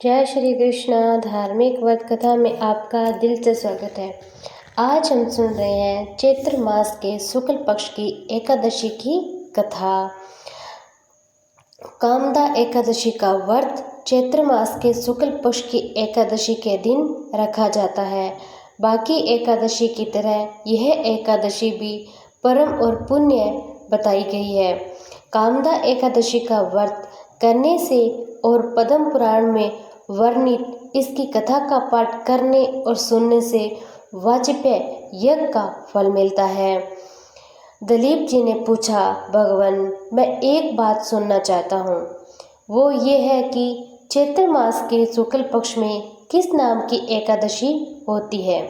जय श्री कृष्ण। धार्मिक वध कथा में आपका दिल से स्वागत है। आज हम सुन रहे हैं चैत्र मास के शुक्ल पक्ष की एकादशी की कथा। कामदा एकादशी का व्रत चैत्र मास के शुक्ल पक्ष की एकादशी के दिन रखा जाता है। बाकी एकादशी की तरह यह एकादशी भी परम और पुण्य बताई गई है। कामदा एकादशी का व्रत करने से और पद्म पुराण में वर्णित इसकी कथा का पाठ करने और सुनने से वाजपेय यज्ञ का फल मिलता है। दिलीप जी ने पूछा, भगवान मैं एक बात सुनना चाहता हूँ, वो ये है कि चैत्र मास के शुक्ल पक्ष में किस नाम की एकादशी होती है।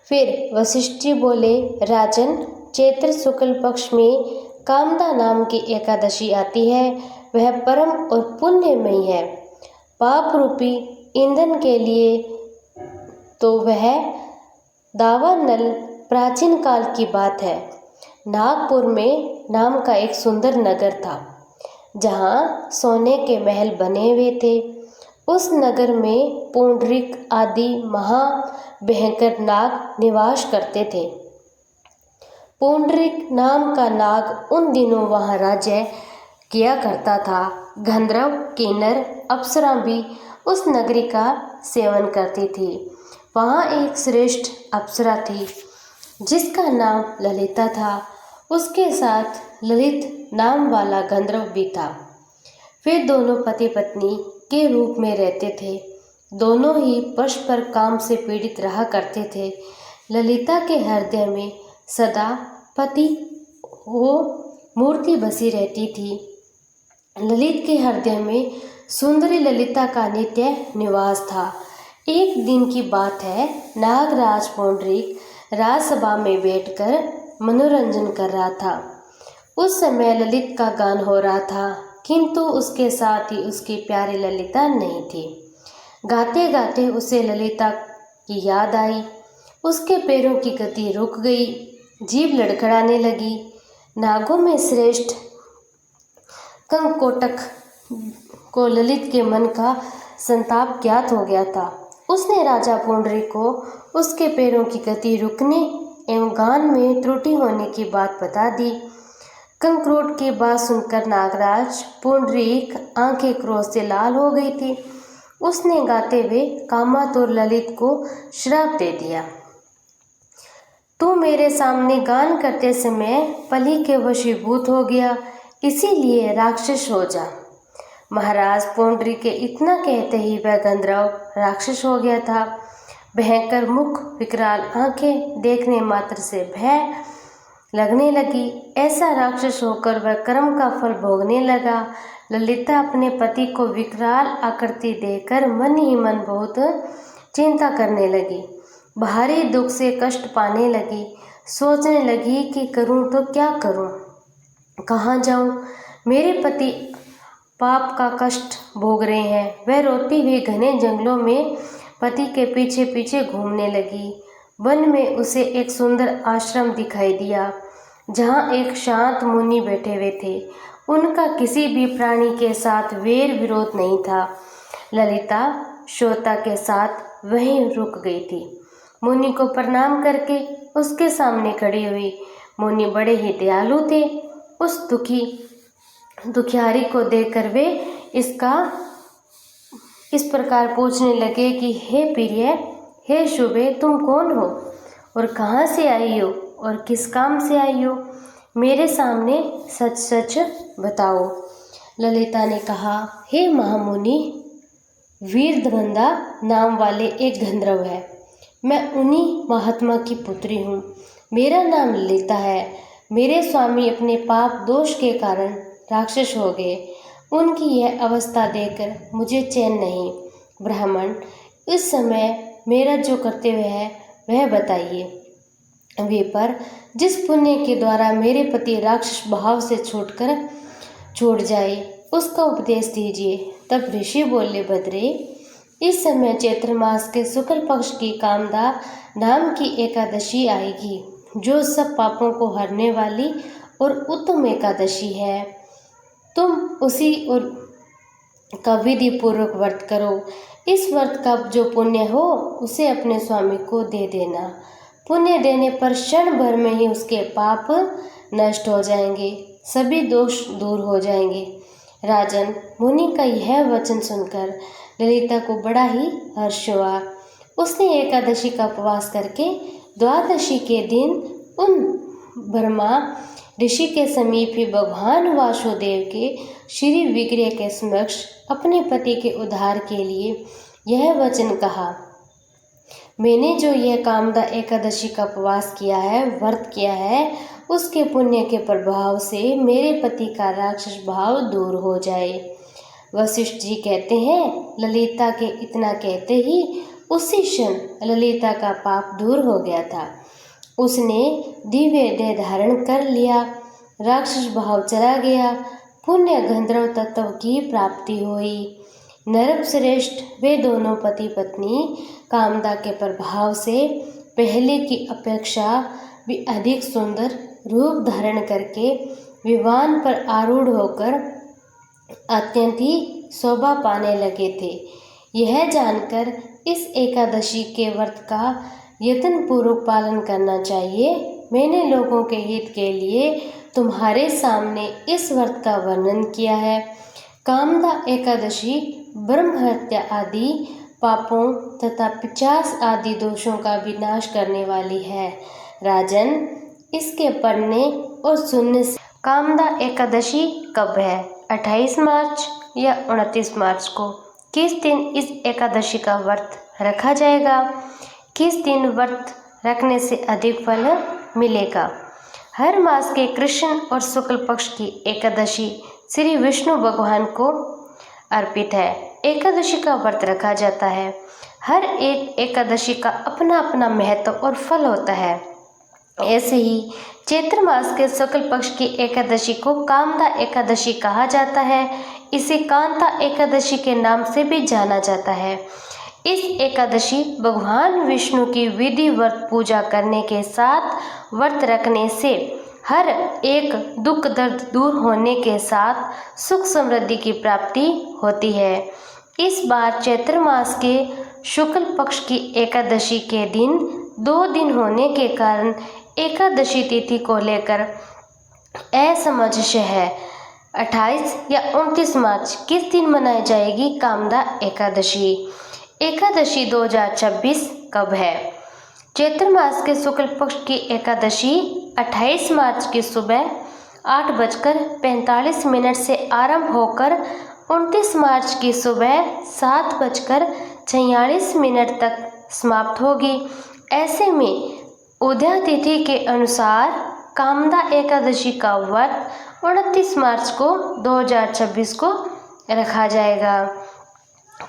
फिर वशिष्ठ जी बोले, राजन चैत्र शुक्ल पक्ष में कामदा नाम की एकादशी आती है। वह परम और पुण्यमयी है। पाप रूपी ईंधन के लिए तो वह दावानल प्राचीन काल की बात है। नागपुर में नाम का एक सुंदर नगर था जहाँ सोने के महल बने हुए थे। उस नगर में पुंडरीक आदि महा भयंकर नाग निवास करते थे। पुंडरीक नाम का नाग उन दिनों वहाँ राज्य किया करता था। गंधर्व किन्नर अप्सरा भी उस नगरी का सेवन करती थी। वहाँ एक श्रेष्ठ अप्सरा थी जिसका नाम ललिता था। उसके साथ ललित नाम वाला गंधर्व भी था। वे दोनों पति पत्नी के रूप में रहते थे। दोनों ही परस्पर काम से पीड़ित रहा करते थे। ललिता के हृदय में सदा पति वो मूर्ति बसी रहती थी। ललित के हृदय में सुंदरी ललिता का नित्य निवास था। एक दिन की बात है, नागराज पुंडरीक राजसभा में बैठकर मनोरंजन कर रहा था। उस समय ललित का गान हो रहा था, किंतु उसके साथ ही उसकी प्यारी ललिता नहीं थी। गाते गाते उसे ललिता की याद आई। उसके पैरों की गति रुक गई, जीभ लड़खड़ाने लगी। नागों में श्रेष्ठ कंकोटक को ललित के मन का संताप ज्ञात हो गया था। उसने राजा पुंडरीक को उसके पैरों की गति रुकने एवं गान में त्रुटि होने की बात बता दी। कंक्रोट की बात सुनकर नागराज पुंडरीक आंखें क्रोध से लाल हो गई थी। उसने गाते हुए कामातुर ललित को श्राप दे दिया, तू मेरे सामने गान करते समय पली के वशीभूत हो गया, इसीलिए राक्षस हो जा। महाराज पुंडरीक के इतना कहते ही वह गंधर्व राक्षस हो गया था। भयंकर मुख, विकराल आंखें, देखने मात्र से भय लगने लगी। ऐसा राक्षस होकर वह कर्म का फल भोगने लगा। ललिता अपने पति को विकराल आकृति देखकर मन ही मन बहुत चिंता करने लगी। भारी दुख से कष्ट पाने लगी। सोचने लगी कि करूं तो क्या करूं, कहाँ जाऊं। मेरे पति पाप का कष्ट भोग रहे हैं। वह रोती हुई घने जंगलों में पति के पीछे पीछे घूमने लगी। वन में उसे एक सुंदर आश्रम दिखाई दिया जहाँ एक शांत मुनि बैठे हुए थे। उनका किसी भी प्राणी के साथ वैर विरोध नहीं था। ललिता श्रोता के साथ वहीं रुक गई थी। मुनि को प्रणाम करके उसके सामने खड़ी हुई। मुनि बड़े ही दयालु थे। उस दुखियारी को देखकर वे इस प्रकार पूछने लगे कि हे प्रिय, हे शुभे, तुम कौन हो और कहाँ से आई हो और किस काम से आई हो? मेरे सामने सच सच बताओ। ललिता ने कहा, हे महामुनि, वीरधवंदा नाम वाले एक गंधर्व है। मैं उन्हीं महात्मा की पुत्री हूँ। मेरा नाम ललिता है। मेरे स्वामी अपने पाप दोष के कारण राक्षस हो गए। उनकी यह अवस्था देखकर मुझे चैन नहीं। ब्राह्मण, इस समय मेरा जो कर्तव्य है वह बताइए। वे पर जिस पुण्य के द्वारा मेरे पति राक्षस भाव से छूट जाए उसका उपदेश दीजिए। तब ऋषि बोले, भद्रे, इस समय चैत्र मास के शुक्ल पक्ष की कामदा नाम की एकादशी आएगी, जो सब पापों को हरने वाली और उत्तम एकादशी है। तुम का विधि पूर्वक व्रत करो। इस व्रत का जो पुण्य हो उसे अपने स्वामी को दे देना। पुण्य देने पर क्षण भर में ही उसके पाप नष्ट हो जाएंगे, सभी दोष दूर हो जाएंगे। राजन, मुनि का यह वचन सुनकर ललिता को बड़ा ही हर्ष हुआ। उसने एकादशी का उपवास करके द्वादशी के दिन उन ब्रह्मा ऋषि के समीप ही भगवान वासुदेव के श्री विग्रह के समक्ष अपने पति के उद्धार के लिए यह वचन कहा। मैंने जो यह कामदा एकादशी का उपवास किया है, व्रत किया है, उसके पुण्य के प्रभाव से मेरे पति का राक्षस भाव दूर हो जाए। वशिष्ठ जी कहते हैं, ललिता के इतना कहते ही उसी क्षण ललिता का पाप दूर हो गया था। उसने दिव्य देह धारण कर लिया, राक्षस भाव चला गया, पुण्य गंधर्व तत्व की प्राप्ति हुई। नरक श्रेष्ठ वे दोनों पति पत्नी कामदा के प्रभाव से पहले की अपेक्षा भी अधिक सुंदर रूप धारण करके विमान पर आरूढ़ होकर अत्यंत ही शोभा पाने लगे थे। यह जानकर इस एकादशी के व्रत का यत्न पूर्वक पालन करना चाहिए। मैंने लोगों के हित के लिए तुम्हारे सामने इस व्रत का वर्णन किया है। कामदा एकादशी ब्रह्म हत्या आदि पापों तथा 50 आदि दोषों का विनाश करने वाली है। राजन, इसके पढ़ने और सुनने से कामदा एकादशी कब है? 28 मार्च या 29 मार्च को? किस दिन इस एकादशी का व्रत रखा जाएगा? किस दिन व्रत रखने से अधिक फल मिलेगा? हर मास के कृष्ण और शुक्ल पक्ष की एकादशी श्री विष्णु भगवान को अर्पित है। एकादशी का व्रत रखा जाता है। हर एक एकादशी का अपना अपना महत्व और फल होता है। ऐसे ही चैत्र मास के शुक्ल पक्ष की एकादशी को कामदा एकादशी कहा जाता है। इसे कांता एकादशी के नाम से भी जाना जाता है। इस एकादशी भगवान विष्णु की विधिवत पूजा करने के साथ व्रत रखने से हर एक दुख दर्द दूर होने के साथ सुख समृद्धि की प्राप्ति होती है। इस बार चैत्र मास के शुक्ल पक्ष की एकादशी के दिन 2 दिन होने के कारण एकादशी तिथि को लेकर असमंजस्य है। 28 या 29 मार्च किस दिन मनाई जाएगी कामदा एकादशी? एकादशी 2026 कब है? चैत्र मास के शुक्ल पक्ष की एकादशी 28 मार्च की सुबह 8:45 से आरंभ होकर 29 मार्च की सुबह 7:46 तक समाप्त होगी। ऐसे में उदय तिथि के अनुसार कामदा एकादशी का व्रत 29 मार्च को 2026 को रखा जाएगा।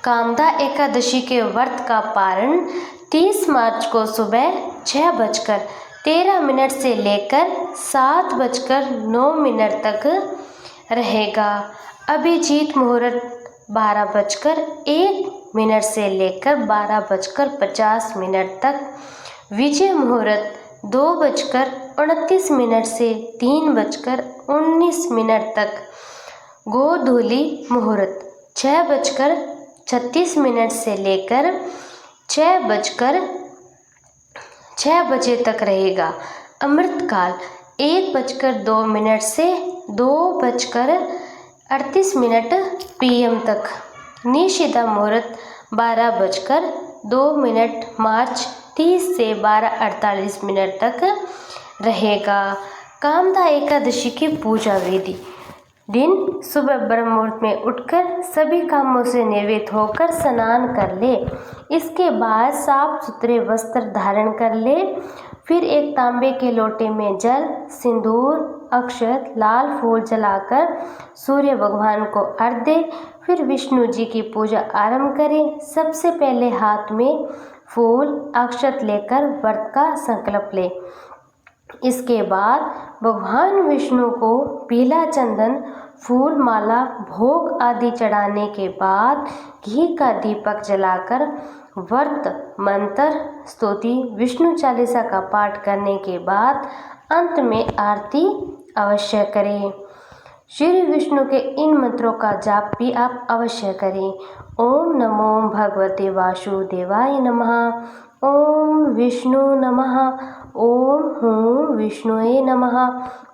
कामदा एकादशी के व्रत का पारण 30 मार्च को सुबह 6:13 से लेकर 7:09 तक रहेगा। अभिजीत मुहूर्त 12:01 से लेकर 12:50 तक, विजय मुहूर्त 2:29 से 3:19 तक, गोधूली मुहूर्त 6:36 से लेकर 6 बजे तक रहेगा। अमृतकाल 1:02 से 2:38 PM तक। निशिदा मुहूर्त 12:02 मार्च 30 से 12:48 तक रहेगा। कामदा एकादशी की पूजा विधि: दिन सुबह ब्रह्म मुहूर्त में उठकर सभी कामों से निवृत्त होकर स्नान कर ले। इसके बाद साफ सुथरे वस्त्र धारण कर ले। फिर एक तांबे के लोटे में जल, सिंदूर, अक्षत, लाल फूल जलाकर सूर्य भगवान को अर्घ्य दे। फिर विष्णु जी की पूजा आरंभ करें। सबसे पहले हाथ में फूल, अक्षत लेकर व्रत का संकल्प ले। इसके बाद भगवान विष्णु को पीला चंदन, फूल माला, भोग आदि चढ़ाने के बाद घी का दीपक जलाकर व्रत मंत्र, स्तुति, विष्णु चालीसा का पाठ करने के बाद अंत में आरती अवश्य करें। श्री विष्णु के इन मंत्रों का जाप भी आप अवश्य करें। ओम नमो भगवते वासुदेवाय नमः। ओम विष्णु नमः। ओम हूँ विष्णुवे नमः।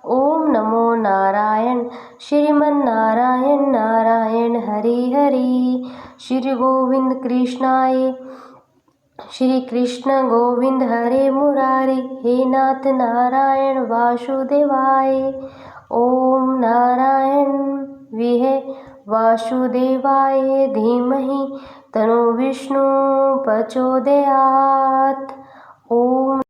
ओम नमो नारायण श्रीमन नारायण नारायण हरि हरि। श्री गोविंद कृष्णाय। श्री कृष्ण गोविंद हरे मुरारी। हे नाथ नारायण वासुदेवाय। ओम नारायण विहे वासुदेवाय धीमहि तनो विष्णु प्रचोदयात्। ओम